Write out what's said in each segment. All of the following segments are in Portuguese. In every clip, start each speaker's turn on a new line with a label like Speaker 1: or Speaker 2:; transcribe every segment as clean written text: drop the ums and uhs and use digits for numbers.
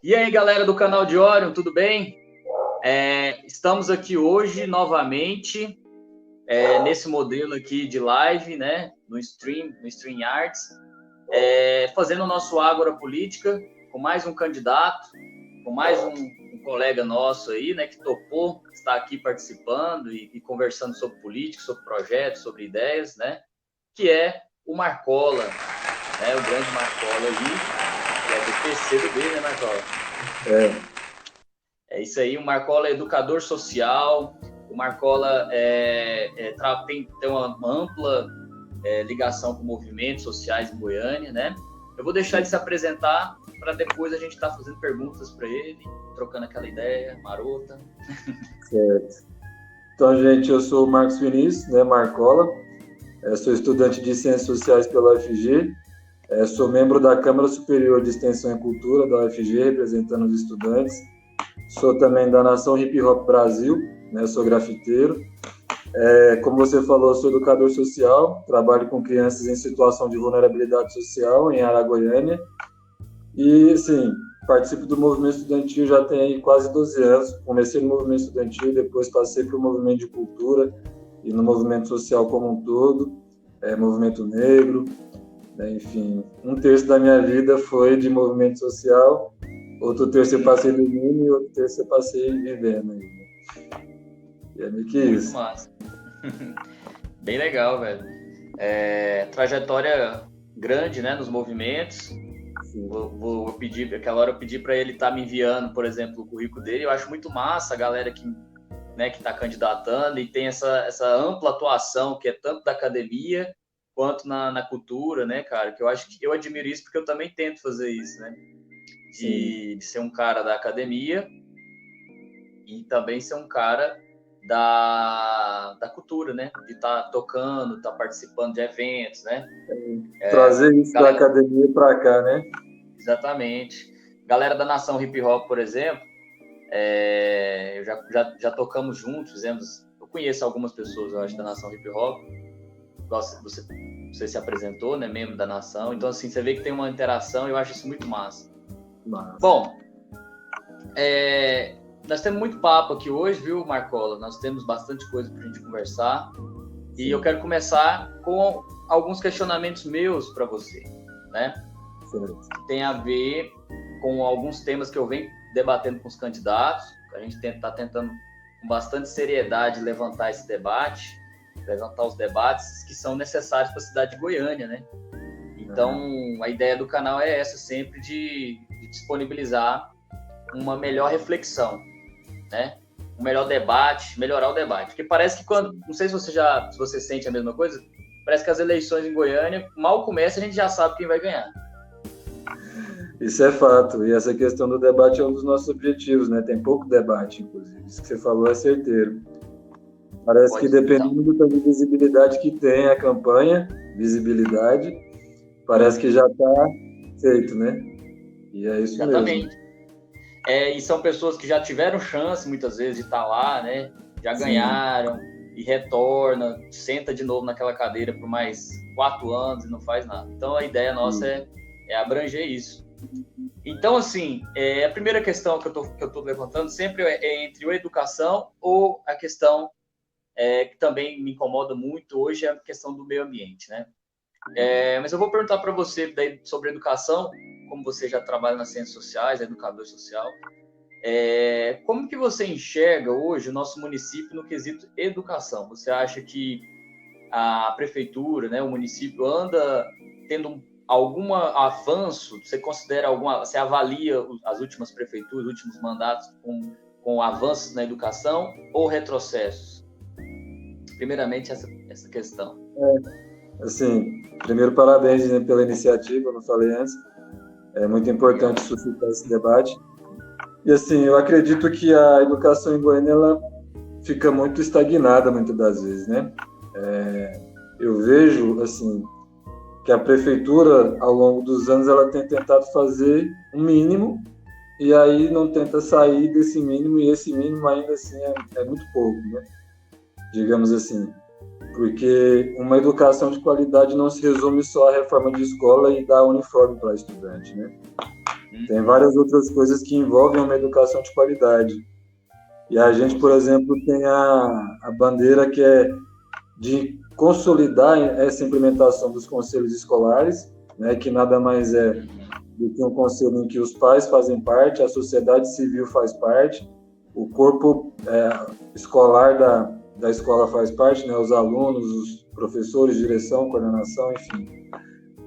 Speaker 1: E aí, galera do canal de Orion, tudo bem? Estamos aqui hoje novamente nesse modelo aqui de live, né? No StreamYards, fazendo o nosso Ágora Política com mais um candidato, com mais um colega nosso aí, né? Que topou estar aqui participando e conversando sobre política, sobre projetos, sobre ideias, né? Que é o Marcola, né? O grande Marcola aí, que é do PCdoB, né, Marcola? É isso aí, o Marcola é educador social, o Marcola tem uma ampla ligação com movimentos sociais em Goiânia, né? Eu vou deixar ele se apresentar para depois a gente estar fazendo perguntas para ele, trocando aquela ideia marota.
Speaker 2: Certo. Então, gente, eu sou o Marcos Vinícius, né, Marcola, sou estudante de Ciências Sociais pela UFG, sou membro da Câmara Superior de Extensão e Cultura da UFG, representando os estudantes. Sou também da Nação Hip Hop Brasil, né, sou grafiteiro. Como você falou, sou educador social, trabalho com crianças em situação de vulnerabilidade social em Aragoiânia. E, sim, participo do movimento estudantil já tem aí quase 12 anos. Comecei no movimento estudantil, depois passei para o movimento de cultura e no movimento social como um todo, movimento negro, né, enfim. Um terço da minha vida foi de movimento social, outro terço eu passei dormindo e outro terço eu passei vivendo aí, né? E é meio que isso.
Speaker 1: Muito massa. Bem legal, velho. Trajetória grande, né, nos movimentos. Vou pedir, aquela hora eu pedi para ele estar me enviando, por exemplo, o currículo dele. Eu acho muito massa a galera que está candidatando e tem essa ampla atuação, que é tanto da academia quanto na cultura, né, cara? Que eu acho que eu admiro isso porque eu também tento fazer isso, né? De ser um cara da academia e também ser um cara da cultura, né? De estar tocando, estar participando de eventos, né?
Speaker 2: Trazer isso da academia para cá, né?
Speaker 1: Exatamente. Galera da Nação Hip Hop, por exemplo, já tocamos juntos, eu conheço algumas pessoas, eu acho, da Nação Hip Hop. Você se apresentou, né? Membro da Nação. Então, assim, você vê que tem uma interação e eu acho isso muito massa. Bom, nós temos muito papo aqui hoje, viu, Marcola? Nós temos bastante coisa para a gente conversar. E eu quero começar com alguns questionamentos meus para você, né? Que tem a ver com alguns temas que eu venho debatendo com os candidatos. A gente está tentando, com bastante seriedade, levantar esse debate, levantar os debates que são necessários para a cidade de Goiânia, né? Então, a ideia do canal é essa, sempre de disponibilizar uma melhor reflexão, né? Um melhor debate, melhorar o debate. Porque parece que não sei se você sente a mesma coisa, parece que as eleições em Goiânia, mal começa, a gente já sabe quem vai ganhar.
Speaker 2: Isso é fato, e essa questão do debate é um dos nossos objetivos, né? Tem pouco debate, inclusive. Isso que você falou é certeiro. Parece que dependendo da visibilidade que tem a campanha, visibilidade, parece que já está feito, né? E é isso
Speaker 1: Exatamente.
Speaker 2: mesmo.
Speaker 1: E são pessoas que já tiveram chance, muitas vezes, de estar lá, né? Já ganharam e retorna, senta de novo naquela cadeira por mais 4 anos e não faz nada. Então, a ideia nossa é abranger isso. Então, assim, a primeira questão que eu tô levantando sempre é entre a educação ou a questão que também me incomoda muito hoje, é a questão do meio ambiente, né? Mas eu vou perguntar para você sobre educação, como você já trabalha nas ciências sociais, é educador social, como que você enxerga hoje o nosso município no quesito educação? Você acha que a prefeitura, né, o município anda tendo algum avanço? Você avalia as últimas prefeituras, os últimos mandatos com avanços na educação ou retrocessos? Primeiramente, essa questão.
Speaker 2: Assim, primeiro, parabéns, né, pela iniciativa, como eu falei antes. É muito importante suscitar esse debate. E, assim, eu acredito que a educação em Goiânia, ela fica muito estagnada, muitas das vezes, né? Eu vejo, assim, que a prefeitura, ao longo dos anos, ela tem tentado fazer um mínimo e aí não tenta sair desse mínimo, e esse mínimo ainda assim é muito pouco, né? Digamos assim. Porque uma educação de qualidade não se resume só à reforma de escola e dar uniforme para estudante, né? Tem várias outras coisas que envolvem uma educação de qualidade. E a gente, por exemplo, tem a bandeira que é de consolidar essa implementação dos conselhos escolares, né, que nada mais é do que um conselho em que os pais fazem parte, a sociedade civil faz parte, o corpo escolar da escola faz parte, né, os alunos, os professores, direção, coordenação, enfim.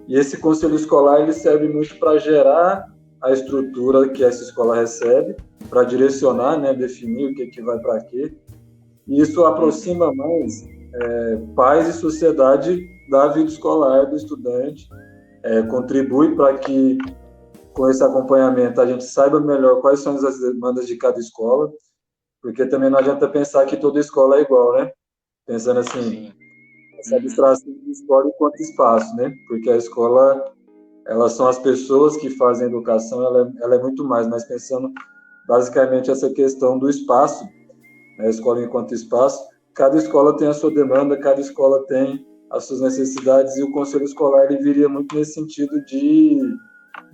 Speaker 2: E esse conselho escolar ele serve muito para gerar a estrutura que essa escola recebe, para direcionar, né, definir o que vai para quê. E isso aproxima mais pais e sociedade da vida escolar do estudante, contribui para que, com esse acompanhamento, a gente saiba melhor quais são as demandas de cada escola, porque também não adianta pensar que toda escola é igual, né? Pensando assim, essa abstração de escola enquanto espaço, né? Porque a escola, elas são as pessoas que fazem a educação, ela é muito mais, mas pensando basicamente essa questão do espaço, né? A escola enquanto espaço, cada escola tem a sua demanda, cada escola tem as suas necessidades, e o conselho escolar ele viria muito nesse sentido de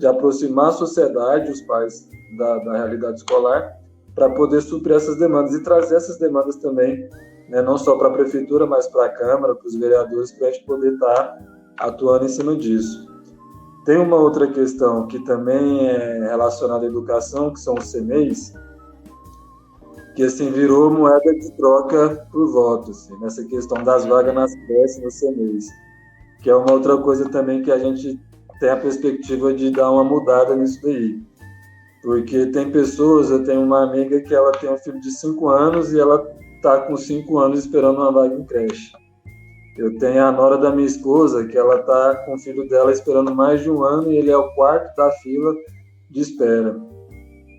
Speaker 2: aproximar a sociedade, os pais da realidade escolar, para poder suprir essas demandas e trazer essas demandas também, né, não só para a prefeitura, mas para a Câmara, para os vereadores, para a gente poder estar atuando em cima disso. Tem uma outra questão que também é relacionada à educação, que são os CMEs, que assim virou moeda de troca por voto, assim, nessa questão das vagas nas creches, nos CMEs, que é uma outra coisa também que a gente tem a perspectiva de dar uma mudada nisso daí. Porque tem pessoas, eu tenho uma amiga que ela tem um filho de 5 anos e ela está com 5 anos esperando uma vaga em creche. Eu tenho a nora da minha esposa, que ela está com o filho dela esperando mais de 1 ano e ele é o quarto da fila de espera.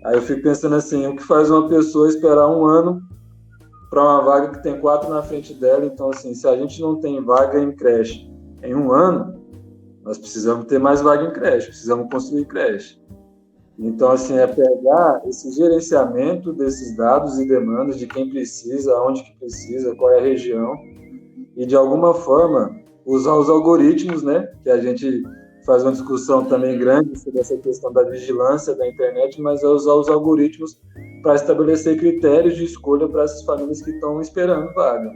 Speaker 2: Aí eu fico pensando assim, o que faz uma pessoa esperar 1 ano para uma vaga que tem 4 na frente dela? Então, assim, se a gente não tem vaga em creche em 1 ano, nós precisamos ter mais vaga em creche, precisamos construir creche. Então, assim, é pegar esse gerenciamento desses dados e demandas de quem precisa, onde que precisa, qual é a região, e, de alguma forma, usar os algoritmos, né? Que a gente faz uma discussão também grande sobre essa questão da vigilância da internet, mas é usar os algoritmos para estabelecer critérios de escolha para essas famílias que estão esperando vaga.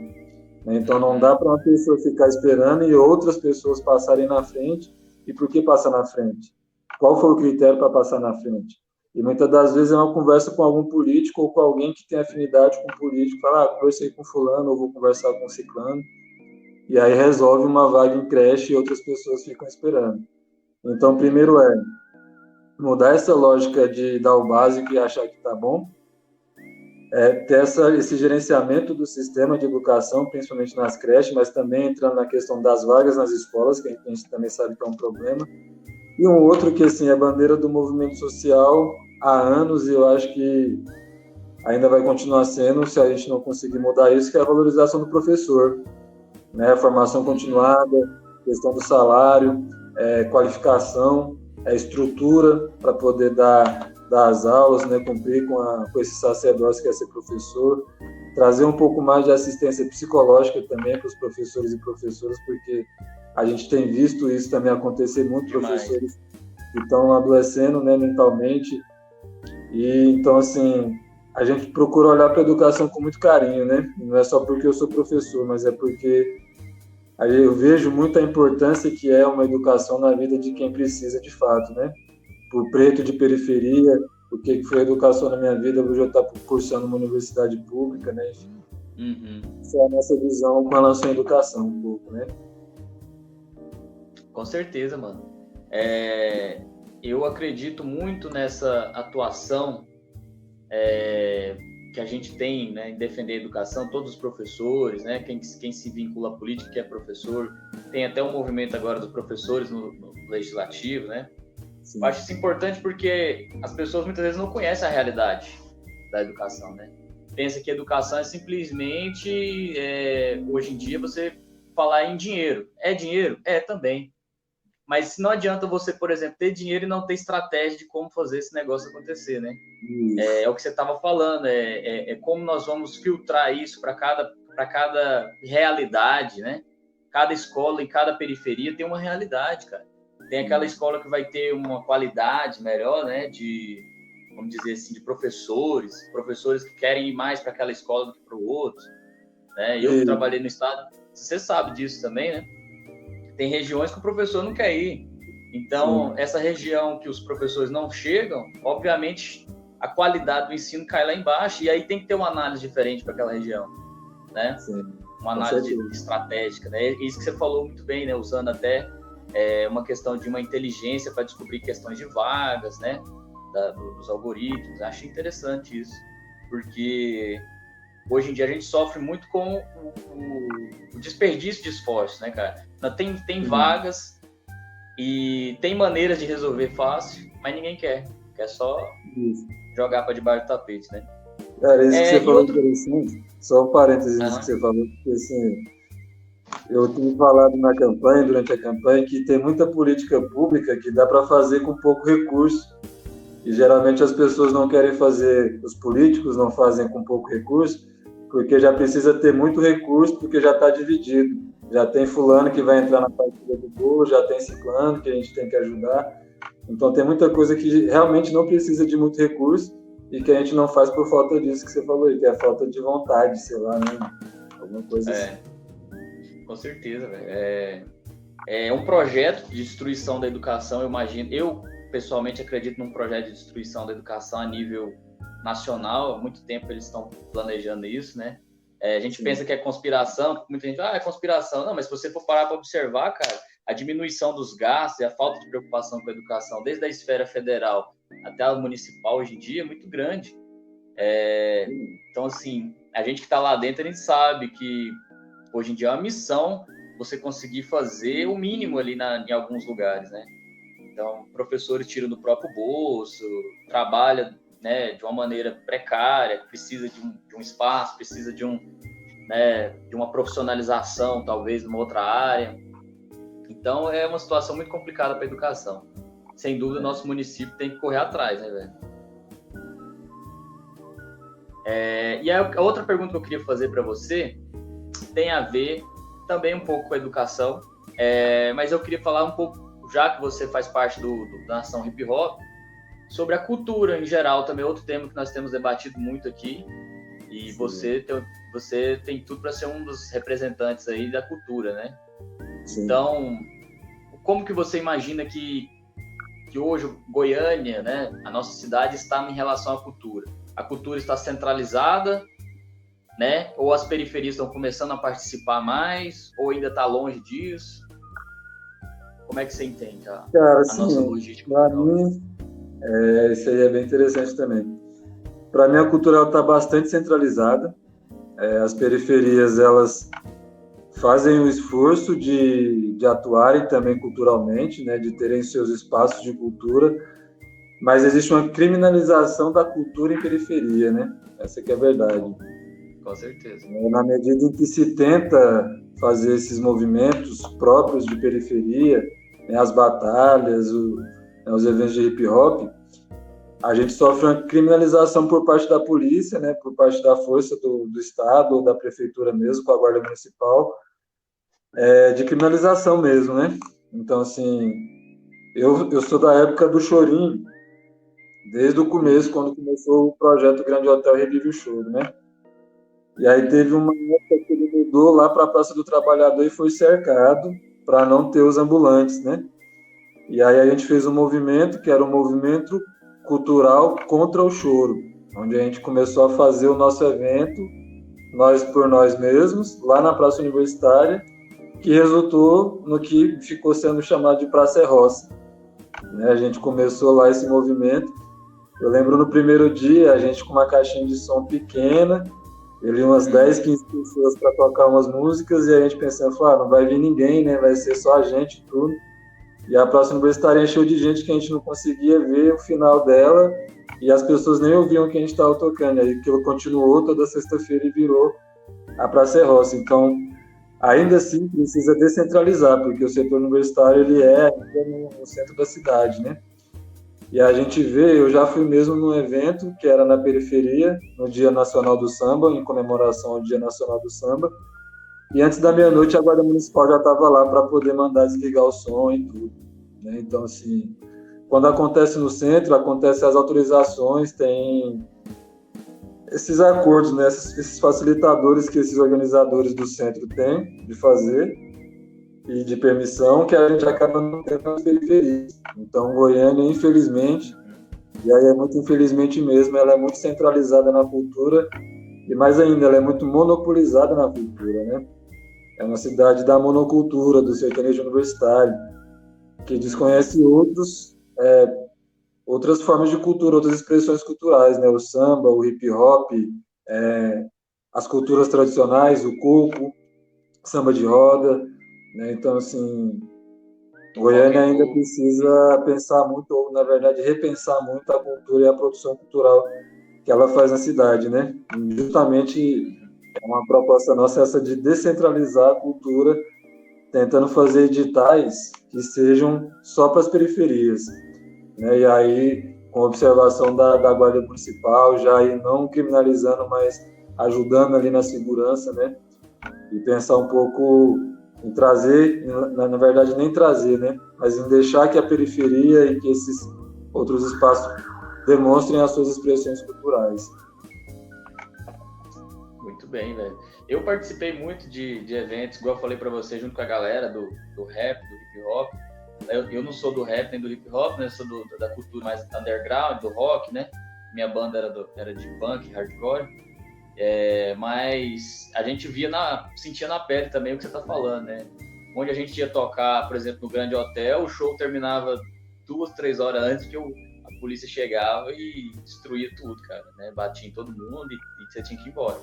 Speaker 2: Então, não dá para uma pessoa ficar esperando e outras pessoas passarem na frente. E por que passar na frente? Qual foi o critério para passar na frente? E muitas das vezes é uma conversa com algum político ou com alguém que tem afinidade com o político, fala, conversei com fulano, ou vou conversar com ciclano, e aí resolve uma vaga em creche e outras pessoas ficam esperando. Então, primeiro é mudar essa lógica de dar o básico e achar que está bom, ter esse gerenciamento do sistema de educação, principalmente nas creches, mas também entrando na questão das vagas nas escolas, que a gente também sabe que é um problema. E um outro que, assim, é bandeira do movimento social há anos, e eu acho que ainda vai continuar sendo, se a gente não conseguir mudar isso, que é a valorização do professor, né? Formação continuada, questão do salário, qualificação, estrutura para poder dar as aulas, né? Cumprir com esse sacerdócio que é ser professor, trazer um pouco mais de assistência psicológica também para os professores e professoras, porque a gente tem visto isso também acontecer muito, professores que estão adoecendo, né, mentalmente. E então, assim, a gente procura olhar para a educação com muito carinho, né? Não é só porque eu sou professor, mas é porque eu vejo muito a importância que é uma educação na vida de quem precisa de fato, né? Por preto de periferia, o que foi a educação na minha vida, hoje eu estou cursando uma universidade pública, né? Essa é a nossa visão com relação à educação, um pouco, né?
Speaker 1: Com certeza, mano. Eu acredito muito nessa atuação que a gente tem, né, em defender a educação, todos os professores, né, quem se vincula à política, que é professor, tem até um movimento agora dos professores no legislativo, né? Sim. Eu acho isso importante porque as pessoas muitas vezes não conhecem a realidade da educação, né? Pensa que educação é simplesmente, hoje em dia, você falar em dinheiro. É dinheiro? É também. Mas não adianta você, por exemplo, ter dinheiro e não ter estratégia de como fazer esse negócio acontecer, né? É o que você estava falando, como nós vamos filtrar isso para cada realidade, né? Cada escola em cada periferia tem uma realidade, cara. Tem aquela escola que vai ter uma qualidade melhor, né, vamos dizer assim, de professores que querem ir mais para aquela escola do que para o outro, né? Eu que trabalhei no estado, você sabe disso também, né? Tem regiões que o professor não quer ir. Então, essa região que os professores não chegam, obviamente, a qualidade do ensino cai lá embaixo, e aí tem que ter uma análise diferente para aquela região, né?
Speaker 2: Sim,
Speaker 1: uma análise estratégica, né? Isso que você falou muito bem, né? Usando até uma questão de uma inteligência para descobrir questões de vagas, né? Dos algoritmos. Acho interessante isso, porque hoje em dia a gente sofre muito com o desperdício de esforços, né, cara? Tem vagas e tem maneiras de resolver fácil, mas ninguém quer só jogar para debaixo do tapete, né?
Speaker 2: Cara, isso que você falou interessante, só um parênteses que você falou, porque assim, eu tenho falado na campanha, durante a campanha, que tem muita política pública que dá para fazer com pouco recurso. E geralmente as pessoas não querem fazer, os políticos não fazem com pouco recurso, porque já precisa ter muito recurso, porque já está dividido. Já tem fulano que vai entrar na partida do bolo, já tem ciclano que a gente tem que ajudar. Então tem muita coisa que realmente não precisa de muito recurso e que a gente não faz por falta disso que você falou aí, que é falta de vontade, sei lá, né? Alguma coisa assim.
Speaker 1: Com certeza, velho. É um projeto de destruição da educação, eu imagino. Eu, pessoalmente, acredito num projeto de destruição da educação a nível nacional. Há muito tempo eles estão planejando isso, né? A gente pensa que é conspiração, muita gente fala, é conspiração. Não, mas se você for parar para observar, cara, a diminuição dos gastos e a falta de preocupação com a educação, desde a esfera federal até a municipal hoje em dia, é muito grande. Então, assim, a gente que está lá dentro, a gente sabe que hoje em dia é uma missão você conseguir fazer o mínimo ali em alguns lugares, né? Então, professores tiram do próprio bolso, trabalham, né, de uma maneira precária, precisa de um espaço, precisa de uma profissionalização, talvez, numa outra área. Então, é uma situação muito complicada para a educação. Sem dúvida, nosso município tem que correr atrás, né, velho? E a outra pergunta que eu queria fazer para você tem a ver também um pouco com a educação, mas eu queria falar um pouco, já que você faz parte da Nação Hip Hop, sobre a cultura em geral, também outro tema que nós temos debatido muito aqui, e você tem tudo para ser um dos representantes aí da cultura, né? Sim. Então, como que você imagina que hoje Goiânia, né, a nossa cidade, está em relação à cultura? A cultura está centralizada, né? Ou as periferias estão começando a participar mais, ou ainda está longe disso? Como é que você entende a nossa logística?
Speaker 2: Para mim, isso aí é bem interessante também. Para mim, a cultura está bastante centralizada. As periferias, elas fazem o esforço de atuarem também culturalmente, né? De terem seus espaços de cultura, mas existe uma criminalização da cultura em periferia, né? Essa que é a verdade.
Speaker 1: Com certeza.
Speaker 2: Na medida em que se tenta fazer esses movimentos próprios de periferia, né, as batalhas, os eventos de hip hop, a gente sofre uma criminalização por parte da polícia, né, por parte da força do Estado ou da prefeitura mesmo, com a Guarda Municipal, de criminalização mesmo, né? Então, assim, eu sou da época do Chorinho, desde o começo, quando começou o projeto Grande Hotel Revive o Choro, né? E aí teve uma época que ele mudou lá para a Praça do Trabalhador e foi cercado para não ter os ambulantes, né? E aí a gente fez um movimento que era um movimento cultural contra o choro, onde a gente começou a fazer o nosso evento, nós por nós mesmos, lá na Praça Universitária, que resultou no que ficou sendo chamado de Praça Roça. Né? A gente começou lá esse movimento. Eu lembro no primeiro dia, a gente com uma caixinha de som pequena, ele umas 10, 15 pessoas para tocar umas músicas, e a gente pensando, não vai vir ninguém, né? Vai ser só a gente, tudo. E a Praça Universitária encheu de gente que a gente não conseguia ver o final dela, e as pessoas nem ouviam o que a gente estava tocando. Aí aquilo continuou toda sexta-feira e virou a Praça Roça. Então, ainda assim, precisa descentralizar, porque o setor universitário ele é no centro da cidade, né? E a gente vê, eu já fui mesmo num evento que era na periferia, no Dia Nacional do Samba, em comemoração ao Dia Nacional do Samba. E antes da meia-noite a Guarda Municipal já estava lá para poder mandar desligar o som e tudo. né? Então, assim, quando acontece no centro, acontecem as autorizações, tem esses acordos, né? Esses facilitadores que esses organizadores do centro têm de fazer e de permissão, que a gente acaba não tendo nas periferias. Então, Goiânia, infelizmente, e aí é muito infelizmente mesmo, ela é muito centralizada na cultura e mais ainda, ela é muito monopolizada na cultura, né? É uma cidade da monocultura, do sertanejo universitário, que desconhece outras formas de cultura, outras expressões culturais, né? O samba, o hip hop, as culturas tradicionais, o coco, samba de roda, né? Então, assim, Goiânia ainda precisa pensar muito, ou na verdade repensar muito a cultura e a produção cultural que ela faz na cidade, né? E justamente uma proposta nossa é essa de descentralizar a cultura, tentando fazer editais que sejam só para as periferias, né? E aí, com observação da Guarda Municipal, já aí não criminalizando, mas ajudando ali na segurança, né? E pensar um pouco em trazer, na verdade nem trazer, né? Mas em deixar que a periferia e que esses outros espaços demonstrem as suas expressões culturais.
Speaker 1: Muito bem, velho. Eu participei muito de eventos, igual eu falei para você, junto com a galera do rap, do hip hop. Eu não sou do rap nem do hip hop, né? Eu sou da cultura mais underground, do rock, né? Minha banda era de punk, hardcore. Mas a gente sentia na pele também o que você tá falando, né? Onde a gente ia tocar, por exemplo, no Grande Hotel, o show terminava 2, 3 horas antes que a polícia chegava e destruía tudo, cara, né? Batia em todo mundo e você tinha que ir embora.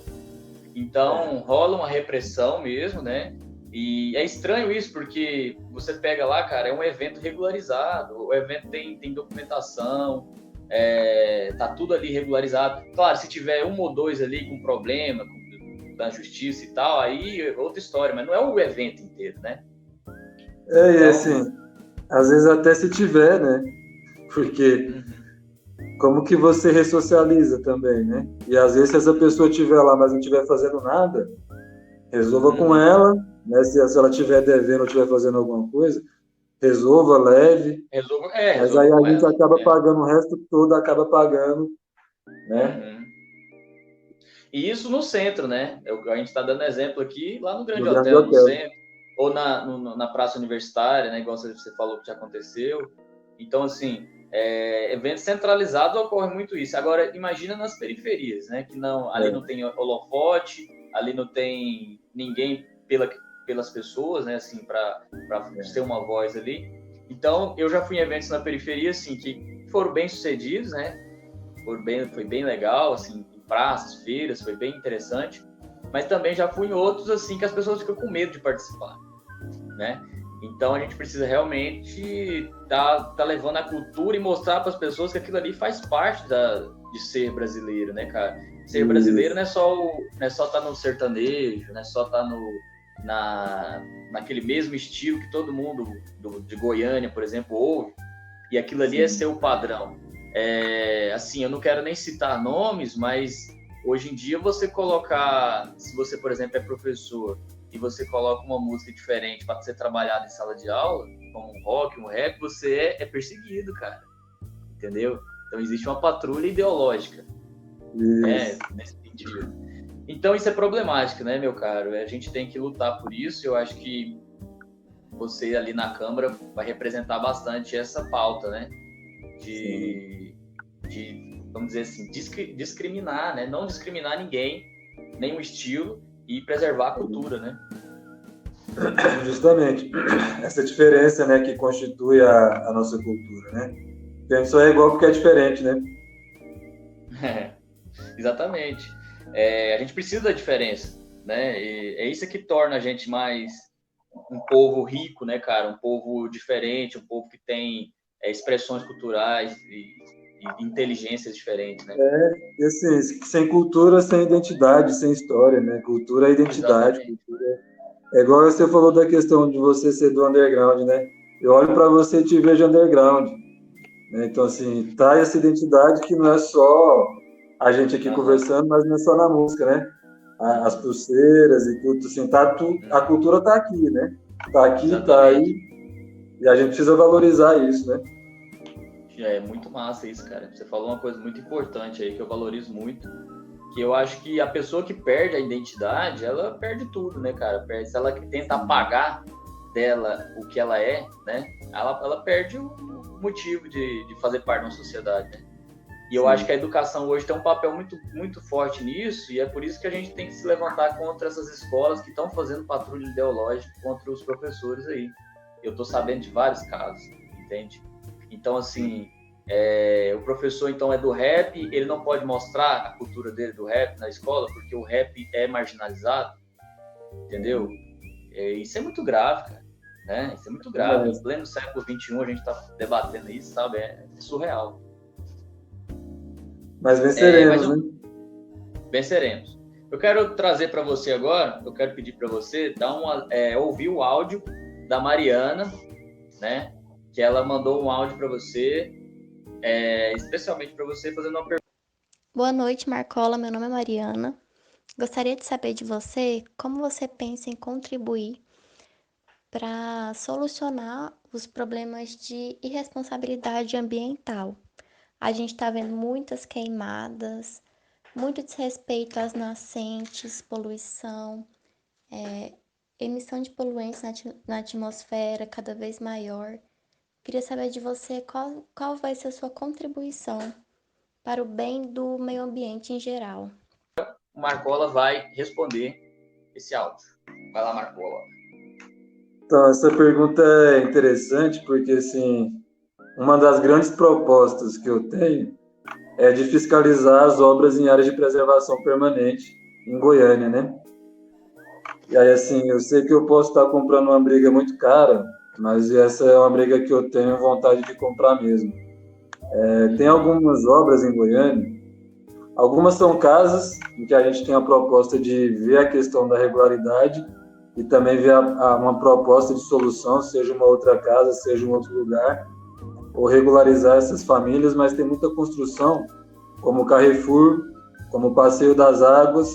Speaker 1: Então, rola uma repressão mesmo, né? E é estranho isso, porque você pega lá, cara, é um evento regularizado, o evento tem documentação, tá tudo ali regularizado. Claro, se tiver 1 ou 2 ali com problema da justiça e tal, aí é outra história, mas não é o evento inteiro, né?
Speaker 2: E assim, às vezes até se tiver, né? Porque como que você ressocializa também, né? E às vezes se essa pessoa estiver lá, mas não estiver fazendo nada, resolva com ela, né? Se ela estiver devendo ou estiver fazendo alguma coisa, resolva, leve. Mas aí a gente acaba pagando, o resto todo acaba pagando, né?
Speaker 1: E isso no centro, né? A gente está dando exemplo aqui, lá no Grande Hotel, no centro, ou na Praça Universitária, né? Igual você falou que já aconteceu. Então, assim, evento centralizado ocorre muito isso. Agora, imagina nas periferias, né? Que ali não tem holofote, ali não tem ninguém pelas pessoas, né? Assim, para ter uma voz ali. Então, eu já fui em eventos na periferia, assim, que foram bem sucedidos, né? Foi bem legal, assim, em praças, feiras, foi bem interessante. Mas também já fui em outros, assim, que as pessoas ficam com medo de participar, né? Então, a gente precisa realmente tá levando a cultura e mostrar para as pessoas que aquilo ali faz parte de ser brasileiro, né, cara? Ser brasileiro não é só tá no sertanejo, não é só tá naquele mesmo estilo que todo mundo de Goiânia, por exemplo, ouve, e aquilo ali é ser o padrão. Assim, eu não quero nem citar nomes, mas hoje em dia você colocar, se você, por exemplo, é professor e você coloca uma música diferente para ser trabalhada em sala de aula, como um rock, um rap, você é perseguido, cara. Entendeu? Então existe uma patrulha ideológica, né, nesse sentido. Então isso é problemático, né, meu caro? A gente tem que lutar por isso. Eu acho que você ali na Câmara vai representar bastante essa pauta, né? De vamos dizer assim, discriminar, né? Não discriminar ninguém, nenhum estilo, e preservar a cultura, né?
Speaker 2: Justamente. Essa diferença, né, que constitui a nossa cultura, né? Porque a gente só é igual porque é diferente, né?
Speaker 1: Exatamente. A gente precisa da diferença, né? E é isso que torna a gente mais um povo rico, né, cara? Um povo diferente, um povo que tem expressões culturais e inteligências diferentes, né?
Speaker 2: E assim, sem cultura, sem identidade, sem história, né? Cultura é identidade. Cultura é igual você falou da questão de você ser do underground, né? Eu olho para você e te vejo underground, né? Então, assim, tá essa identidade que não é só a gente aqui conversando, mas não é só na música, né? As pulseiras e tudo, assim, a cultura tá aqui, né? Tá aqui, exatamente. Tá aí. E a gente precisa valorizar isso, né?
Speaker 1: É muito massa isso, cara. Você falou uma coisa muito importante aí que eu valorizo muito, que eu acho que a pessoa que perde a identidade, ela perde tudo, né, cara? Se ela tenta apagar dela o que ela é, né? Ela perde o motivo de fazer parte de uma sociedade, né? E eu acho que a educação hoje tem um papel muito, muito forte nisso, e é por isso que a gente tem que se levantar contra essas escolas que estão fazendo patrulha ideológica contra os professores aí. Eu estou sabendo de vários casos, entende? Então, assim, o professor, então, é do rap, ele não pode mostrar a cultura dele do rap na escola, porque o rap é marginalizado, entendeu? Isso é muito grave, cara, né? Isso é muito grave. Em pleno século XXI, a gente está debatendo isso, sabe? É surreal.
Speaker 2: Mas venceremos, né?
Speaker 1: Venceremos. Eu quero trazer para você agora, eu quero pedir para você ouvir o áudio da Mariana, né? Que ela mandou um áudio para você, especialmente para você, fazendo uma pergunta.
Speaker 3: Boa noite, Marcola. Meu nome é Mariana. Gostaria de saber de você como você pensa em contribuir para solucionar os problemas de irresponsabilidade ambiental. A gente está vendo muitas queimadas, muito desrespeito às nascentes, poluição, emissão de poluentes na atmosfera cada vez maior. Queria saber de você qual vai ser a sua contribuição para o bem do meio ambiente em geral.
Speaker 1: O Marcola vai responder esse áudio. Vai lá, Marcola.
Speaker 2: Então, essa pergunta é interessante porque, assim, uma das grandes propostas que eu tenho é de fiscalizar as obras em áreas de preservação permanente em Goiânia, né? E aí, assim, eu sei que eu posso estar comprando uma briga muito cara, mas essa é uma briga que eu tenho vontade de comprar mesmo. Tem algumas obras em Goiânia, algumas são casas em que a gente tem a proposta de ver a questão da regularidade e também ver uma proposta de solução, seja uma outra casa, seja um outro lugar, ou regularizar essas famílias, mas tem muita construção, como o Carrefour, como o Passeio das Águas,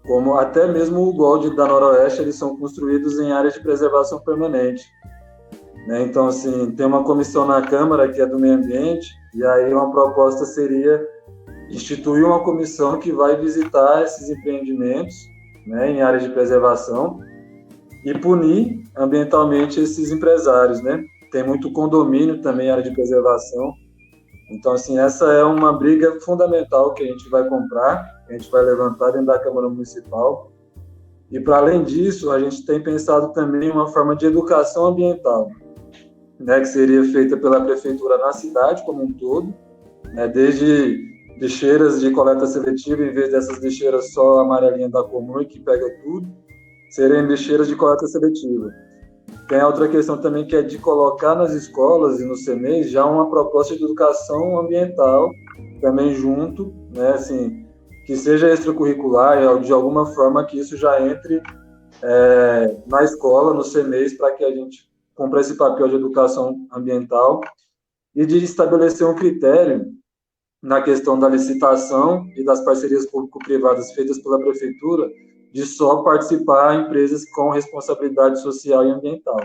Speaker 2: como até mesmo o Gold da Noroeste, eles são construídos em áreas de preservação permanente. Né? Então, assim, tem uma comissão na Câmara que é do meio ambiente, e aí uma proposta seria instituir uma comissão que vai visitar esses empreendimentos, né, em áreas de preservação e punir ambientalmente esses empresários, né? Tem muito condomínio também em área de preservação. Então, assim, essa é uma briga fundamental que a gente vai comprar, que a gente vai levantar dentro da Câmara Municipal. E, para além disso, a gente tem pensado também em uma forma de educação ambiental, né, que seria feita pela Prefeitura na cidade como um todo, né, desde lixeiras de coleta seletiva, em vez dessas lixeiras só amarelinha da Comum, que pega tudo, serem lixeiras de coleta seletiva. Tem a outra questão também, que é de colocar nas escolas e nos CMEs já uma proposta de educação ambiental também junto, né, assim, que seja extracurricular, de alguma forma que isso já entre na escola, nos CMEs, para que a gente cumpra esse papel de educação ambiental e de estabelecer um critério na questão da licitação e das parcerias público-privadas feitas pela prefeitura, de só participar empresas com responsabilidade social e ambiental.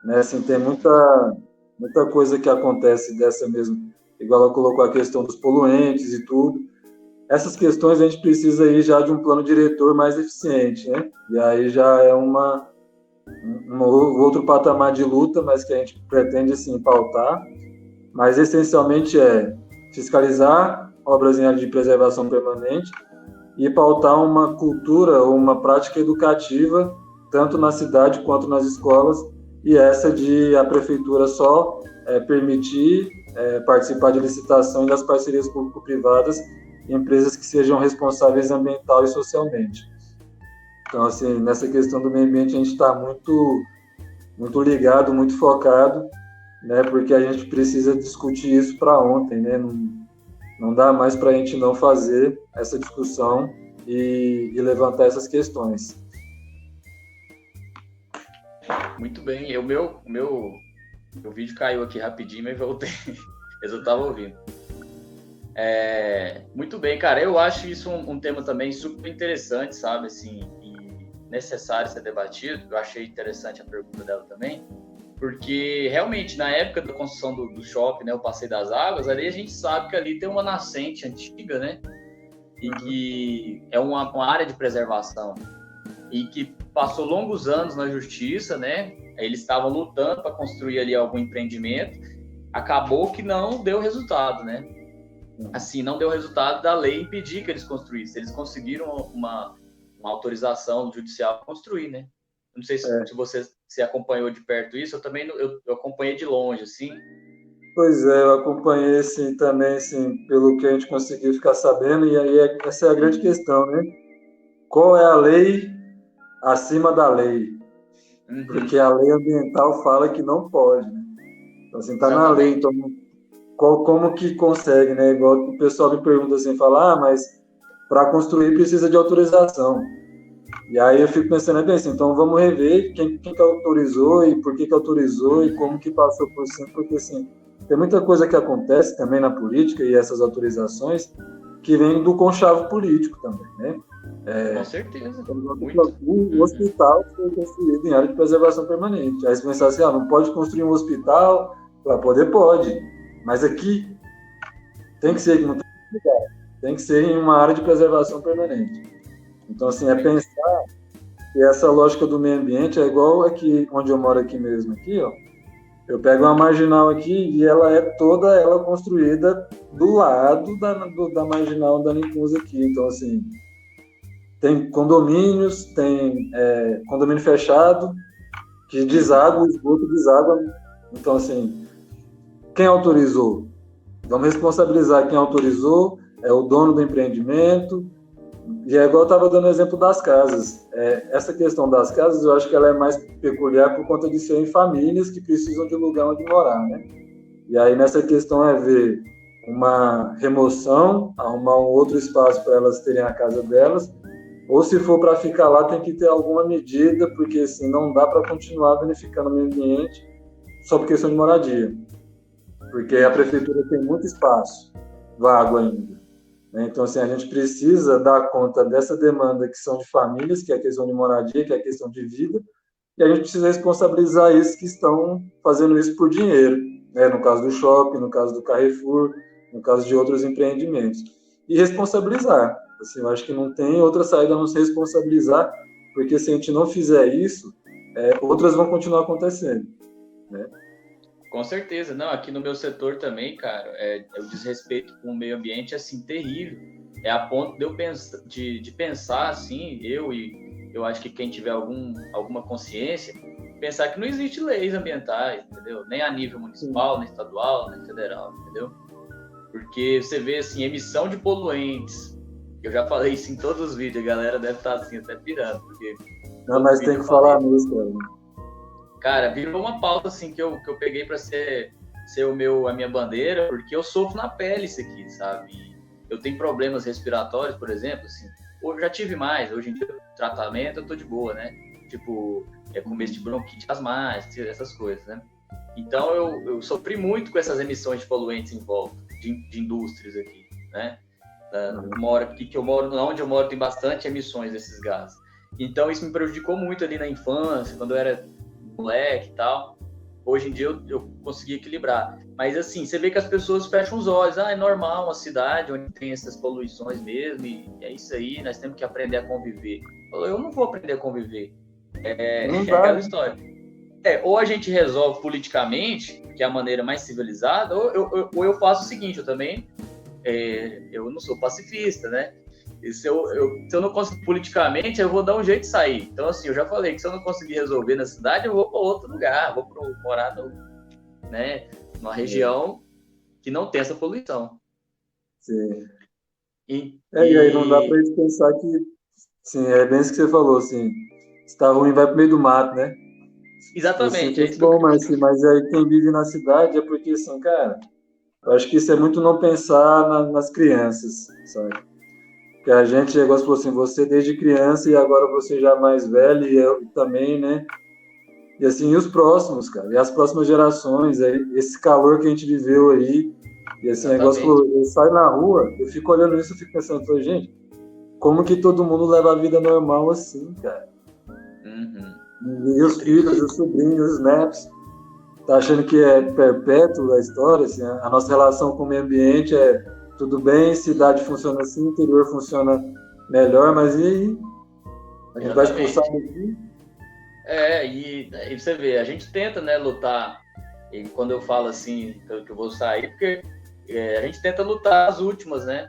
Speaker 2: Né? Assim, tem muita coisa que acontece dessa mesmo, igual ela colocou a questão dos poluentes e tudo. Essas questões a gente precisa aí já de um plano diretor mais eficiente, né? E aí já é um outro patamar de luta, mas que a gente pretende, sim, pautar. Mas, essencialmente, fiscalizar obras em área de preservação permanente e pautar uma cultura ou uma prática educativa, tanto na cidade quanto nas escolas, e essa de a prefeitura só permitir participar de licitação e das parcerias público-privadas em empresas que sejam responsáveis ambiental e socialmente. Então, assim, nessa questão do meio ambiente, a gente está muito ligado, muito focado, né, porque a gente precisa discutir isso para ontem, né? Não dá mais para a gente não fazer essa discussão e levantar essas questões.
Speaker 1: Muito bem. O meu vídeo caiu aqui rapidinho, mas voltei. Eu estava ouvindo. Muito bem, cara. Eu acho isso um tema também super interessante, sabe? Assim, e necessário ser debatido. Eu achei interessante a pergunta dela também. Porque realmente, na época da construção do shopping, né, o Passeio das Águas, ali a gente sabe que ali tem uma nascente antiga, né? E que é uma área de preservação. E que passou longos anos na justiça, né? Eles estavam lutando para construir ali algum empreendimento. Acabou que não deu resultado, né? Assim, não deu resultado da lei impedir que eles construíssem. Eles conseguiram uma autorização judicial para construir, né? Não sei se você se acompanhou de perto isso, eu também eu acompanhei de longe, assim.
Speaker 2: Pois é, eu acompanhei assim, também, assim, pelo que a gente conseguiu ficar sabendo, e aí essa é a grande questão, né? Qual é a lei acima da lei? Porque a lei ambiental fala que não pode, né? Então, assim, tá na lei, então como que consegue, né? Igual o pessoal me pergunta assim, fala, mas para construir precisa de autorização. E aí eu fico pensando, bem assim, então vamos rever quem que autorizou e por que autorizou e como que passou por cima, porque assim, tem muita coisa que acontece também na política e essas autorizações que vem do conchavo político também, né?
Speaker 1: Com certeza.
Speaker 2: O hospital foi construído em área de preservação permanente. Aí você pensa assim, não pode construir um hospital, para poder pode, mas aqui tem que ser, não tem que ser em uma área de preservação permanente. Então, assim, é pensar que essa lógica do meio ambiente é igual aqui, onde eu moro aqui mesmo, aqui, ó. Eu pego uma marginal aqui e ela é toda ela construída do lado da marginal da Nicusa aqui. Então, assim, tem condomínios, tem condomínio fechado, que deságua, o esgoto deságua. Então, assim, quem autorizou? Vamos responsabilizar quem autorizou, é o dono do empreendimento. E é igual eu estava dando o exemplo das casas. Essa questão das casas, eu acho que ela é mais peculiar por conta de serem famílias que precisam de um lugar onde morar, né? E aí nessa questão é ver uma remoção, arrumar um outro espaço para elas terem a casa delas, ou se for para ficar lá tem que ter alguma medida, porque assim, não dá para continuar danificando o meio ambiente só por questão de moradia. Porque a prefeitura tem muito espaço vago ainda. Então, assim, a gente precisa dar conta dessa demanda que são de famílias, que é a questão de moradia, que é a questão de vida, e a gente precisa responsabilizar esses que estão fazendo isso por dinheiro, né? No caso do shopping, no caso do Carrefour, no caso de outros empreendimentos. E responsabilizar. Assim, eu acho que não tem outra saída a não se responsabilizar, porque se a gente não fizer isso, outras vão continuar acontecendo, né?
Speaker 1: Com certeza. Não, aqui no meu setor também, cara, o desrespeito com o meio ambiente é, assim, terrível. É a ponto de eu pensar, assim, eu acho que quem tiver alguma consciência, pensar que não existe leis ambientais, entendeu? Nem a nível municipal, nem estadual, nem federal, entendeu? Porque você vê, assim, emissão de poluentes. Eu já falei isso em todos os vídeos, a galera deve estar, assim, até pirando, porque...
Speaker 2: Não, mas tem que falar nisso, cara.
Speaker 1: Cara, virou uma pauta assim que eu peguei para ser a minha bandeira, porque eu sofro na pele isso aqui, sabe? Eu tenho problemas respiratórios, por exemplo, assim. Eu já tive mais, hoje em dia, tratamento, eu tô de boa, né? Tipo, começo de bronquite asmática, essas coisas, né? Então, eu sofri muito com essas emissões de poluentes em volta, de indústrias aqui, né? Onde eu moro tem bastante emissões desses gases. Então, isso me prejudicou muito ali na infância, quando eu era moleque e tal. Hoje em dia eu consegui equilibrar. Mas assim, você vê que as pessoas fecham os olhos. É normal uma cidade onde tem essas poluições mesmo, e é isso aí, nós temos que aprender a conviver. Eu não vou aprender a conviver. É aquela história. Ou a gente resolve politicamente, que é a maneira mais civilizada, ou eu faço o seguinte, eu também eu não sou pacifista, né? E se eu não conseguir politicamente, eu vou dar um jeito de sair. Então, assim, eu já falei que se eu não conseguir resolver na cidade, eu vou para outro lugar, vou morar numa região que não tem essa poluição.
Speaker 2: Sim. E aí não dá para eles pensar que, sim, é bem isso que você falou, assim, se tá ruim, vai pro meio do mato, né?
Speaker 1: Exatamente.
Speaker 2: Assim, bom, mas aí quem vive na cidade é porque, assim, cara, eu acho que isso é muito não pensar nas crianças, sabe? Que a gente, igual você falou assim, você desde criança e agora você já mais velho e eu também, né? E assim, e os próximos, cara, e as próximas gerações, esse calor que a gente viveu aí, e assim, igual você falou, eu saio na rua, eu fico olhando isso, eu fico pensando, falei, gente, como que todo mundo leva a vida normal assim, cara? E os filhos, os sobrinhos, os netos, tá achando que é perpétuo a história, assim, a nossa relação com o meio ambiente é tudo bem, cidade funciona assim, interior funciona melhor, mas e aí? A gente vai expulsar daqui?
Speaker 1: E você vê, a gente tenta, né, lutar, e quando eu falo assim, que eu vou sair, porque a gente tenta lutar as últimas, né,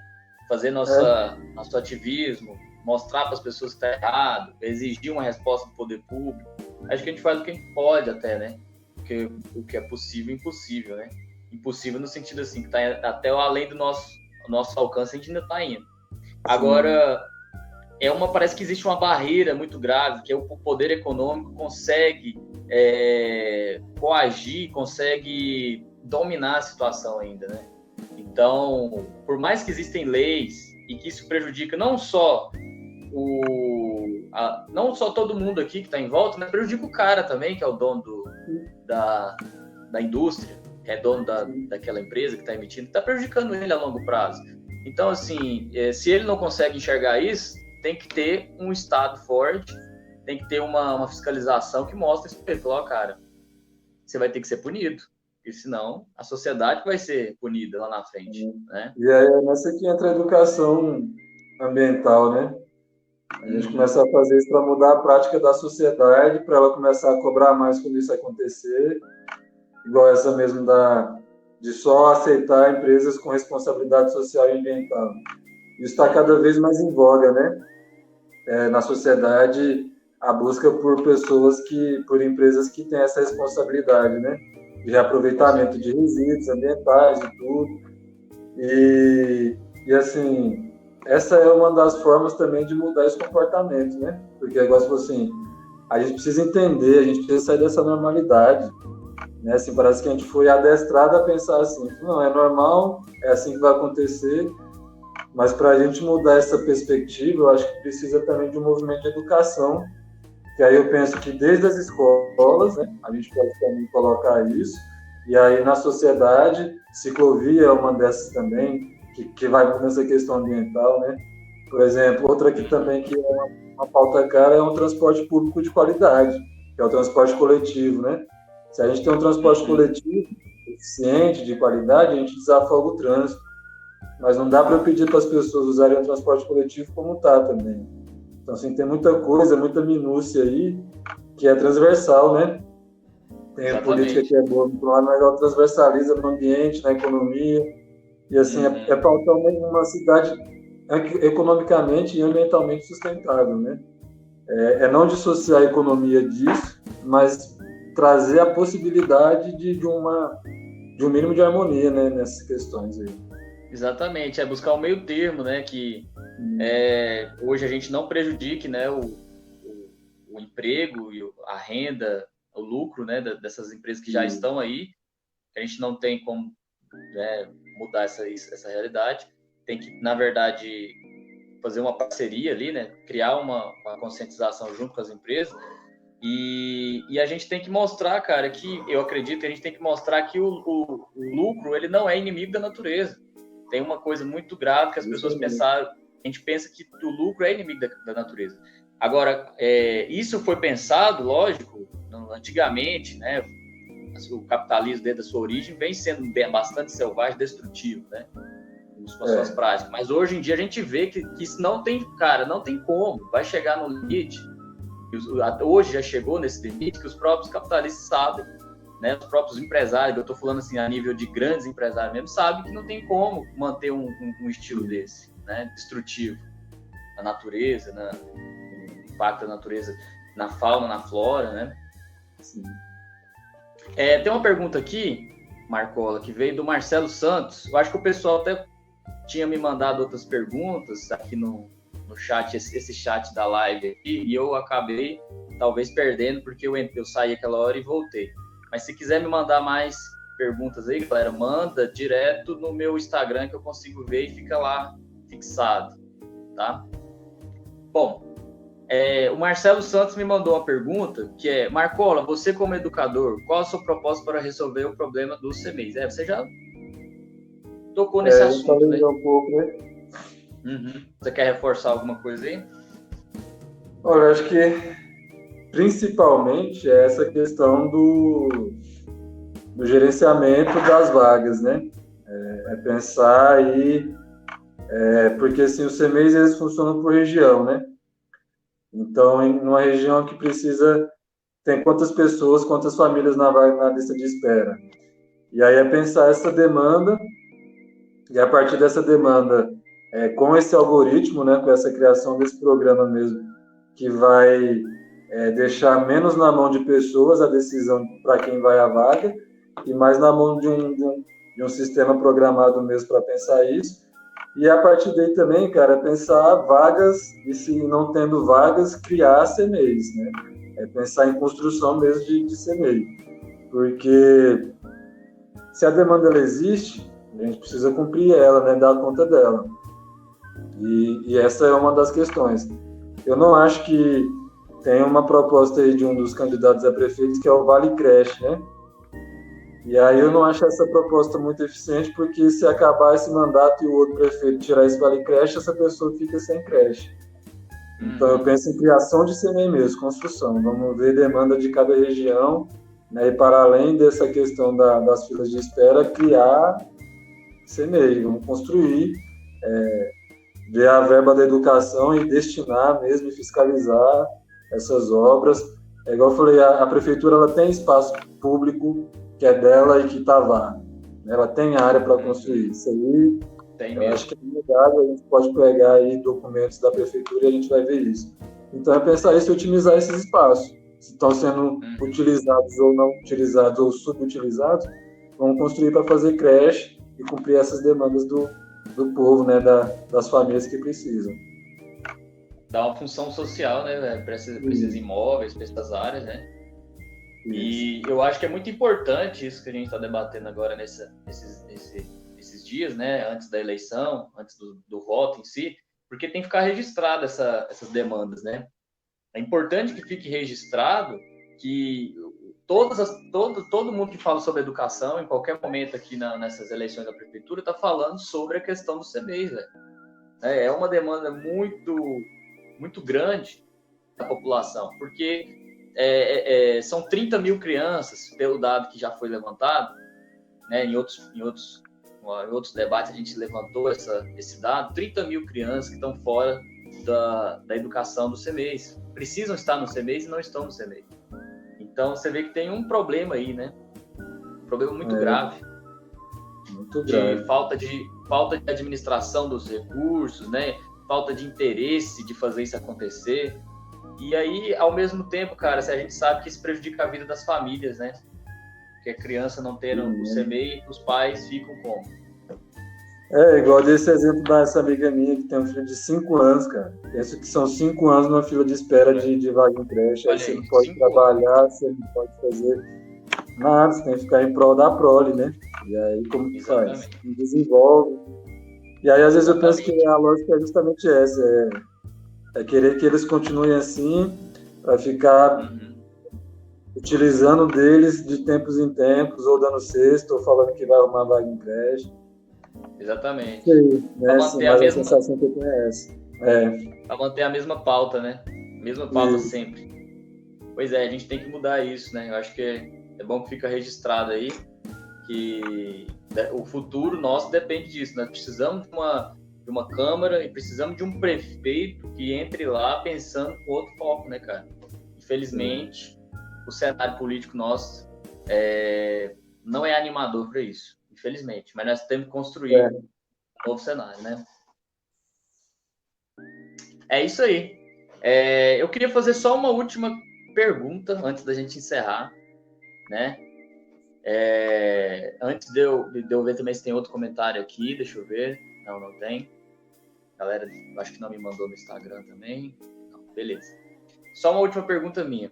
Speaker 1: fazer nosso ativismo, mostrar para as pessoas que está errado, exigir uma resposta do poder público. Acho que a gente faz o que a gente pode até, né, porque o que é possível, impossível, né, impossível no sentido assim, que está até além do nosso alcance, a gente ainda está indo. Agora, parece que existe uma barreira muito grave, que é o poder econômico consegue coagir, consegue dominar a situação ainda, né? Então, por mais que existem leis e que isso prejudica não só todo mundo aqui que está em volta, mas prejudica o cara também, que é o dono da indústria, que é dono daquela empresa que está emitindo, está prejudicando ele a longo prazo. Então, assim, se ele não consegue enxergar isso, tem que ter um Estado forte, tem que ter uma fiscalização que mostre isso para ele. Falar, cara, você vai ter que ser punido, porque senão a sociedade vai ser punida lá na frente, né?
Speaker 2: E aí é nessa que entra a educação ambiental, né? A gente começa a fazer isso para mudar a prática da sociedade, para ela começar a cobrar mais quando isso acontecer, igual essa mesmo de só aceitar empresas com responsabilidade social e ambiental. Isso está cada vez mais em voga, né? Na sociedade, a busca por por empresas que têm essa responsabilidade, né? De reaproveitamento de resíduos ambientais e tudo. E assim, essa é uma das formas também de mudar esse comportamento, né? Porque, igual assim, a gente precisa entender, a gente precisa sair dessa normalidade, né? Assim, parece que a gente foi adestrado a pensar assim, não, é normal, é assim que vai acontecer, mas para a gente mudar essa perspectiva, eu acho que precisa também de um movimento de educação, que aí eu penso que desde as escolas, né, a gente pode também colocar isso, e aí na sociedade, ciclovia é uma dessas também, que vai nessa questão ambiental, né? Por exemplo, outra aqui também que é uma pauta cara é um transporte público de qualidade, que é o transporte coletivo, né? Se a gente tem um transporte coletivo eficiente, de qualidade, a gente desafoga o trânsito. Mas não dá para eu pedir para as pessoas usarem o transporte coletivo como está também. Então, assim, tem muita coisa, muita minúcia aí, que é transversal, né? Tem a política que é boa no lado, mas ela transversaliza no ambiente, na economia, e assim, é pautar uma cidade economicamente e ambientalmente sustentável, né? Não dissociar a economia disso, mas trazer a possibilidade de um mínimo de harmonia, né, nessas questões aí.
Speaker 1: Exatamente, é buscar o meio termo, né, que hoje a gente não prejudique, né, o emprego e a renda, o lucro, né, dessas empresas que já estão aí. A gente não tem como, né, mudar essa realidade, tem que, na verdade, fazer uma parceria ali, né, criar uma conscientização junto com as empresas, e a gente tem que mostrar, cara, que eu acredito que a gente tem que mostrar que o lucro, ele não é inimigo da natureza. Tem uma coisa muito grave que as pessoas pensaram, a gente pensa que o lucro é inimigo da natureza. Agora, isso foi pensado, lógico, antigamente, né? O capitalismo, desde a sua origem, vem sendo bastante selvagem, destrutivo, né? Com as suas práticas. Mas hoje em dia a gente vê que isso não tem, cara, não tem como. Vai chegar no limite, hoje já chegou nesse limite, que os próprios capitalistas sabem, né, os próprios empresários, eu estou falando assim a nível de grandes empresários mesmo, sabem que não tem como manter um estilo desse, né, destrutivo na natureza, no impacto da natureza, na fauna, na flora, né? Assim. Tem uma pergunta aqui, Marcola, que veio do Marcelo Santos. Eu acho que o pessoal até tinha me mandado outras perguntas aqui no chat, esse chat da live aqui, e eu acabei talvez perdendo, porque eu saí aquela hora e voltei. Mas se quiser me mandar mais perguntas aí, galera, manda direto no meu Instagram que eu consigo ver e fica lá fixado, tá? Bom, o Marcelo Santos me mandou uma pergunta que é: Marcola, você como educador, qual a sua proposta para resolver o problema dos CMEs? Você já tocou nesse assunto, né?
Speaker 2: Um pouco, né?
Speaker 1: Você quer reforçar alguma coisa aí?
Speaker 2: Olha, acho que principalmente é essa questão do gerenciamento das vagas, né? Pensar aí, porque assim, os CMEs eles funcionam por região, né? Então, em uma região que tem quantas pessoas, quantas famílias na lista de espera. E aí pensar essa demanda, e a partir dessa demanda, com esse algoritmo, né, com essa criação desse programa mesmo, que vai deixar menos na mão de pessoas a decisão para quem vai à vaga, e mais na mão de um sistema programado mesmo para pensar isso. E a partir daí também, cara, pensar vagas, e se não tendo vagas, criar CMEs, né? Pensar em construção mesmo de CMEI. Porque se a demanda ela existe, a gente precisa cumprir ela, né? Dar conta dela. E essa é uma das questões. Eu não acho que tem uma proposta aí de um dos candidatos a prefeito que é o Vale Creche, né? E aí eu não acho essa proposta muito eficiente, porque se acabar esse mandato e o outro prefeito tirar esse Vale Creche, essa pessoa fica sem creche. Então eu penso em criação de CMEI mesmo, construção. Vamos ver demanda de cada região, né? E para além dessa questão das filas de espera, criar CMEI. Vamos construir, ver a verba da educação e destinar mesmo e fiscalizar essas obras. É igual eu falei, a prefeitura ela tem espaço público que é dela e que está lá. Ela tem área para construir. Isso aí, eu acho que é inegável, a gente pode pegar aí documentos da prefeitura e a gente vai ver isso. Então, é pensar isso e otimizar esses espaços. Se estão sendo utilizados ou não utilizados ou subutilizados, vamos construir para fazer creche e cumprir essas demandas do povo, né, das famílias que precisam.
Speaker 1: Dá uma função social, né, para esses imóveis, para essas áreas, né? E eu acho que é muito importante isso que a gente está debatendo agora esses dias, né, antes da eleição, antes do voto em si, porque tem que ficar registrado essas demandas, né? É importante que fique registrado que todo mundo que fala sobre educação, em qualquer momento aqui nessas eleições da prefeitura, está falando sobre a questão do CMEI, velho. É uma demanda muito, muito grande da população, porque são 30 mil crianças, pelo dado que já foi levantado, né? Em outros debates a gente levantou esse dado, 30 mil crianças que estão fora da educação do CMEIs, precisam estar no CMEIs e não estão no CMEI. Então você vê que tem um problema aí, né? Um problema muito grave.
Speaker 2: Muito grave.
Speaker 1: Falta de administração dos recursos, né? Falta de interesse de fazer isso acontecer. E aí, ao mesmo tempo, cara, a gente sabe que isso prejudica a vida das famílias, né? Porque a criança não tendo o CMEI, os pais ficam como?
Speaker 2: Igual desse exemplo dessa amiga minha que tem um filho de 5 anos, cara. Penso que são 5 anos numa fila de espera de vaga em creche. Aí você não pode trabalhar, você não pode fazer nada, você tem que ficar em prol da prole, né? E aí, como que faz? Desenvolve. E aí, às vezes, eu penso que a lógica é justamente essa. É querer que eles continuem assim, para ficar utilizando deles de tempos em tempos, ou dando cesto, ou falando que vai arrumar vaga em creche.
Speaker 1: Exatamente.
Speaker 2: Sim, né? Mas a sensação que eu tenho é essa.
Speaker 1: Para manter a mesma pauta, né? Mesma pauta sempre. Pois é, a gente tem que mudar isso, né? Eu acho que é bom que fica registrado aí que o futuro nosso depende disso. Nós precisamos de uma Câmara e precisamos de um prefeito que entre lá pensando com outro foco, né, cara? Infelizmente, o cenário político nosso não é animador para isso, infelizmente. Mas nós temos que construir um novo cenário, né? É isso aí. Eu queria fazer só uma última pergunta antes da gente encerrar, né? Antes de eu ver também se tem outro comentário aqui, deixa eu ver. Não tem. Galera, acho que não me mandou no Instagram também. Não, beleza. Só uma última pergunta minha.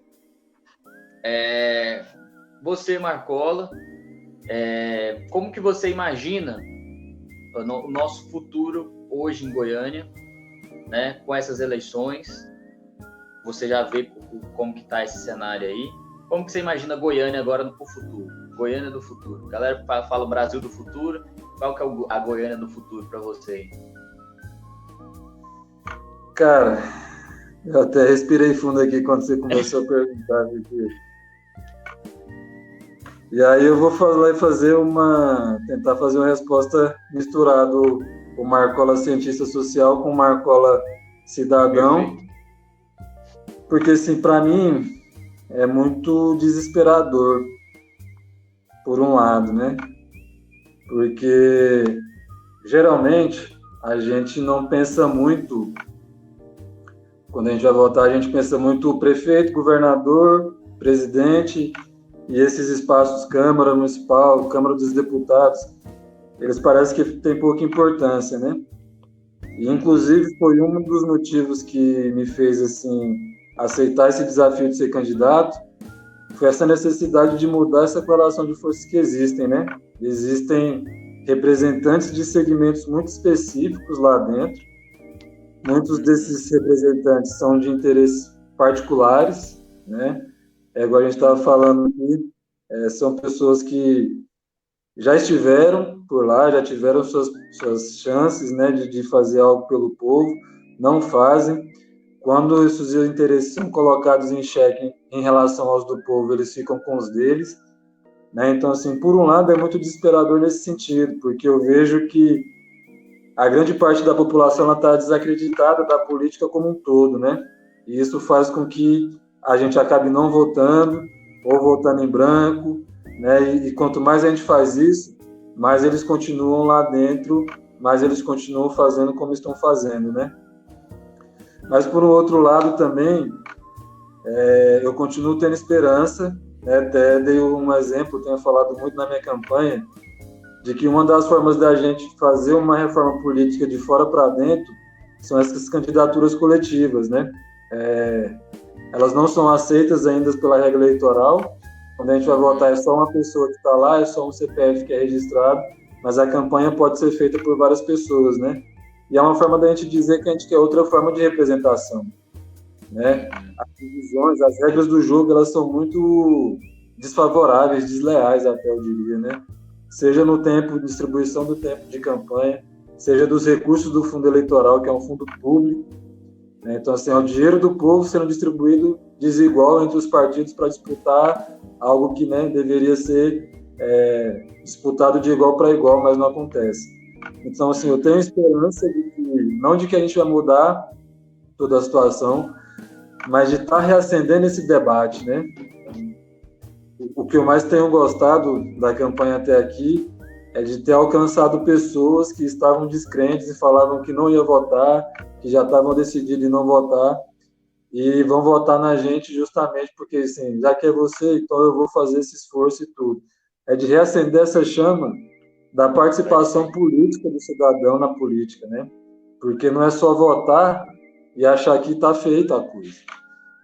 Speaker 1: Você, Marcola, como que você imagina o nosso futuro hoje em Goiânia, né, com essas eleições? Você já vê como que está esse cenário aí? Como que você imagina Goiânia agora no futuro? Goiânia do futuro. A galera fala Brasil do futuro. Qual que é a Goiânia do futuro para você?
Speaker 2: Cara, eu até respirei fundo aqui quando você começou a perguntar. Porque E aí eu vou tentar fazer uma resposta misturado o Marcola cientista social com o Marcola cidadão,
Speaker 1: Perfeito.
Speaker 2: porque assim, para mim é muito desesperador, por um lado, né? Porque geralmente a gente não pensa muito, quando a gente vai votar, a gente pensa muito o prefeito, governador, presidente e esses espaços, Câmara Municipal, Câmara dos Deputados, eles parecem que têm pouca importância, né? E, inclusive, foi um dos motivos que me fez, assim, aceitar esse desafio de ser candidato, foi essa necessidade de mudar essa correlação de forças que existem, né? Existem representantes de segmentos muito específicos lá dentro. Muitos desses representantes são de interesses particulares, né? Igual a gente estava falando aqui, são pessoas que já estiveram por lá, já tiveram suas chances, né, de fazer algo pelo povo, não fazem. Quando esses interesses são colocados em xeque em relação aos do povo, eles ficam com os deles, né? Então, assim, por um lado é muito desesperador nesse sentido, porque eu vejo que a grande parte da população está desacreditada da política como um todo, né? E isso faz com que a gente acabe não votando ou votando em branco, né? E quanto mais a gente faz isso, mais eles continuam lá dentro, mais eles continuam fazendo como estão fazendo, né? Mas por um outro lado também, eu continuo tendo esperança, né? Até dei um exemplo, tenho falado muito na minha campanha, de que uma das formas da gente fazer uma reforma política de fora para dentro são essas candidaturas coletivas, né? Elas não são aceitas ainda pela regra eleitoral. Quando a gente vai votar, é só uma pessoa que está lá, é só um CPF que é registrado, mas a campanha pode ser feita por várias pessoas, né? E é uma forma da gente dizer que a gente quer outra forma de representação, né? As divisões, as regras do jogo, elas são muito desfavoráveis, desleais até, eu diria, né? Seja no tempo, distribuição do tempo de campanha, seja dos recursos do fundo eleitoral, que é um fundo público, né? Então, assim, é o dinheiro do povo sendo distribuído desigual entre os partidos para disputar algo que, né, deveria ser disputado de igual para igual, mas não acontece. Então, assim, eu tenho esperança de que, não de que a gente vai mudar toda a situação, mas de estar reacendendo esse debate, né? O que eu mais tenho gostado da campanha até aqui é de ter alcançado pessoas que estavam descrentes e falavam que não ia votar, que já estavam decididos em não votar, e vão votar na gente justamente porque, assim, já que é você, então eu vou fazer esse esforço e tudo. É de reacender essa chama da participação política do cidadão na política, né? Porque não é só votar e achar que está feita a coisa.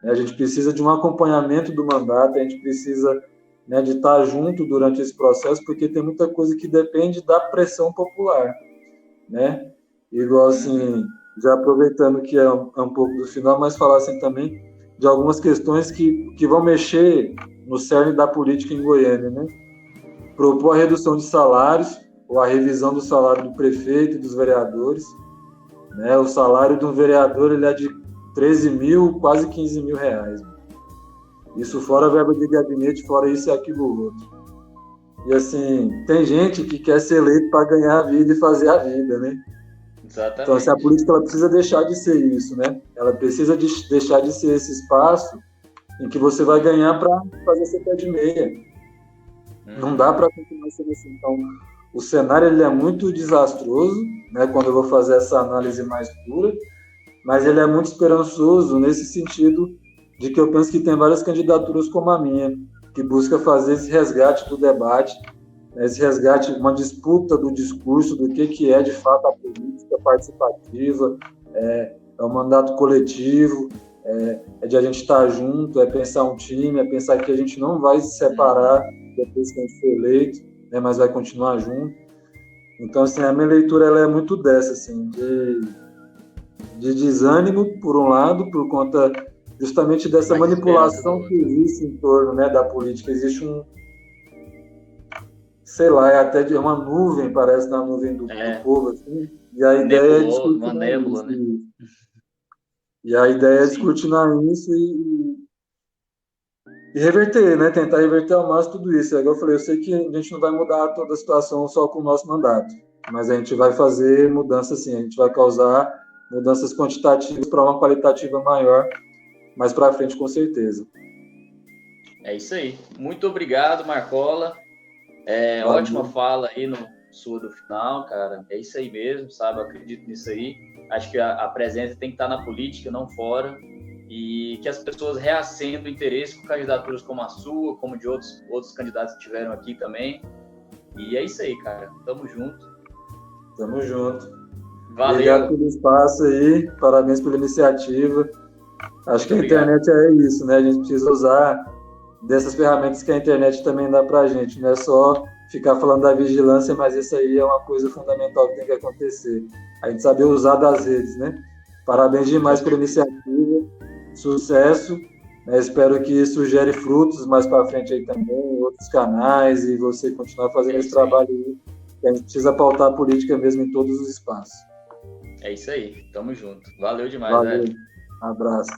Speaker 2: A gente precisa de um acompanhamento do mandato, a gente precisa, né, de estar junto durante esse processo, porque tem muita coisa que depende da pressão popular, né? Igual assim, já aproveitando que é um pouco do final, mas falar assim também de algumas questões que vão mexer no cerne da política em Goiânia, né? Propor a redução de salários ou a revisão do salário do prefeito e dos vereadores, né? O salário de um vereador ele é de 13 mil, quase 15 mil reais. Isso fora a verba de gabinete, fora isso e aquilo outro. E assim, tem gente que quer ser eleito para ganhar a vida e fazer a vida, né?
Speaker 1: Exatamente.
Speaker 2: Então, assim, a política ela precisa deixar de ser isso, né? Ela precisa deixar de ser esse espaço em que você vai ganhar para fazer seu pé de meia. Não dá para continuar sendo assim. Então, o cenário ele é muito desastroso, né? Quando eu vou fazer essa análise mais pura, mas ele é muito esperançoso nesse sentido de que eu penso que tem várias candidaturas como a minha, que busca fazer esse resgate do debate, esse resgate, uma disputa do discurso, do que é de fato a política participativa, o mandato coletivo, é de a gente estar junto, é pensar um time, é pensar que a gente não vai se separar depois que a gente for eleito, né, mas vai continuar junto. Então, assim, a minha leitura ela é muito dessa, assim, de desânimo, por um lado, por conta justamente dessa manipulação que existe em torno, né, da política. Existe sei lá, é até de uma nuvem, parece, na nuvem do povo, assim, e a ideia é discutir
Speaker 1: nébula,
Speaker 2: isso.
Speaker 1: Né?
Speaker 2: E a ideia é discutir isso E reverter, né? Tentar reverter ao máximo tudo isso. Igual eu falei, eu sei que a gente não vai mudar toda a situação só com o nosso mandato, mas a gente vai fazer mudanças sim, a gente vai causar mudanças quantitativas para uma qualitativa maior mais para frente, com certeza.
Speaker 1: É isso aí. Muito obrigado, Marcola.
Speaker 2: Valeu.
Speaker 1: Ótima fala aí no sua do final, cara. É isso aí mesmo, sabe? Eu acredito nisso aí. Acho que a presença tem que estar na política, não fora. E que as pessoas reacendam interesse com candidaturas como a sua, como de outros candidatos que tiveram aqui também. E é isso aí, cara. Tamo junto.
Speaker 2: Tamo junto.
Speaker 1: Valeu.
Speaker 2: Obrigado pelo espaço aí, parabéns pela iniciativa. Acho que a internet é isso, né? A gente precisa usar dessas ferramentas que a internet também dá pra gente. Não é só ficar falando da vigilância, mas isso aí é uma coisa fundamental que tem que acontecer. A gente saber usar das redes, né? Parabéns demais pela iniciativa. Sucesso, né? Espero que isso gere frutos mais para frente aí também, em outros canais, e você continuar fazendo esse trabalho aí, que a gente precisa pautar a política mesmo em todos os espaços.
Speaker 1: É isso aí, tamo junto. Valeu demais,
Speaker 2: Valeu,
Speaker 1: velho.
Speaker 2: abraço.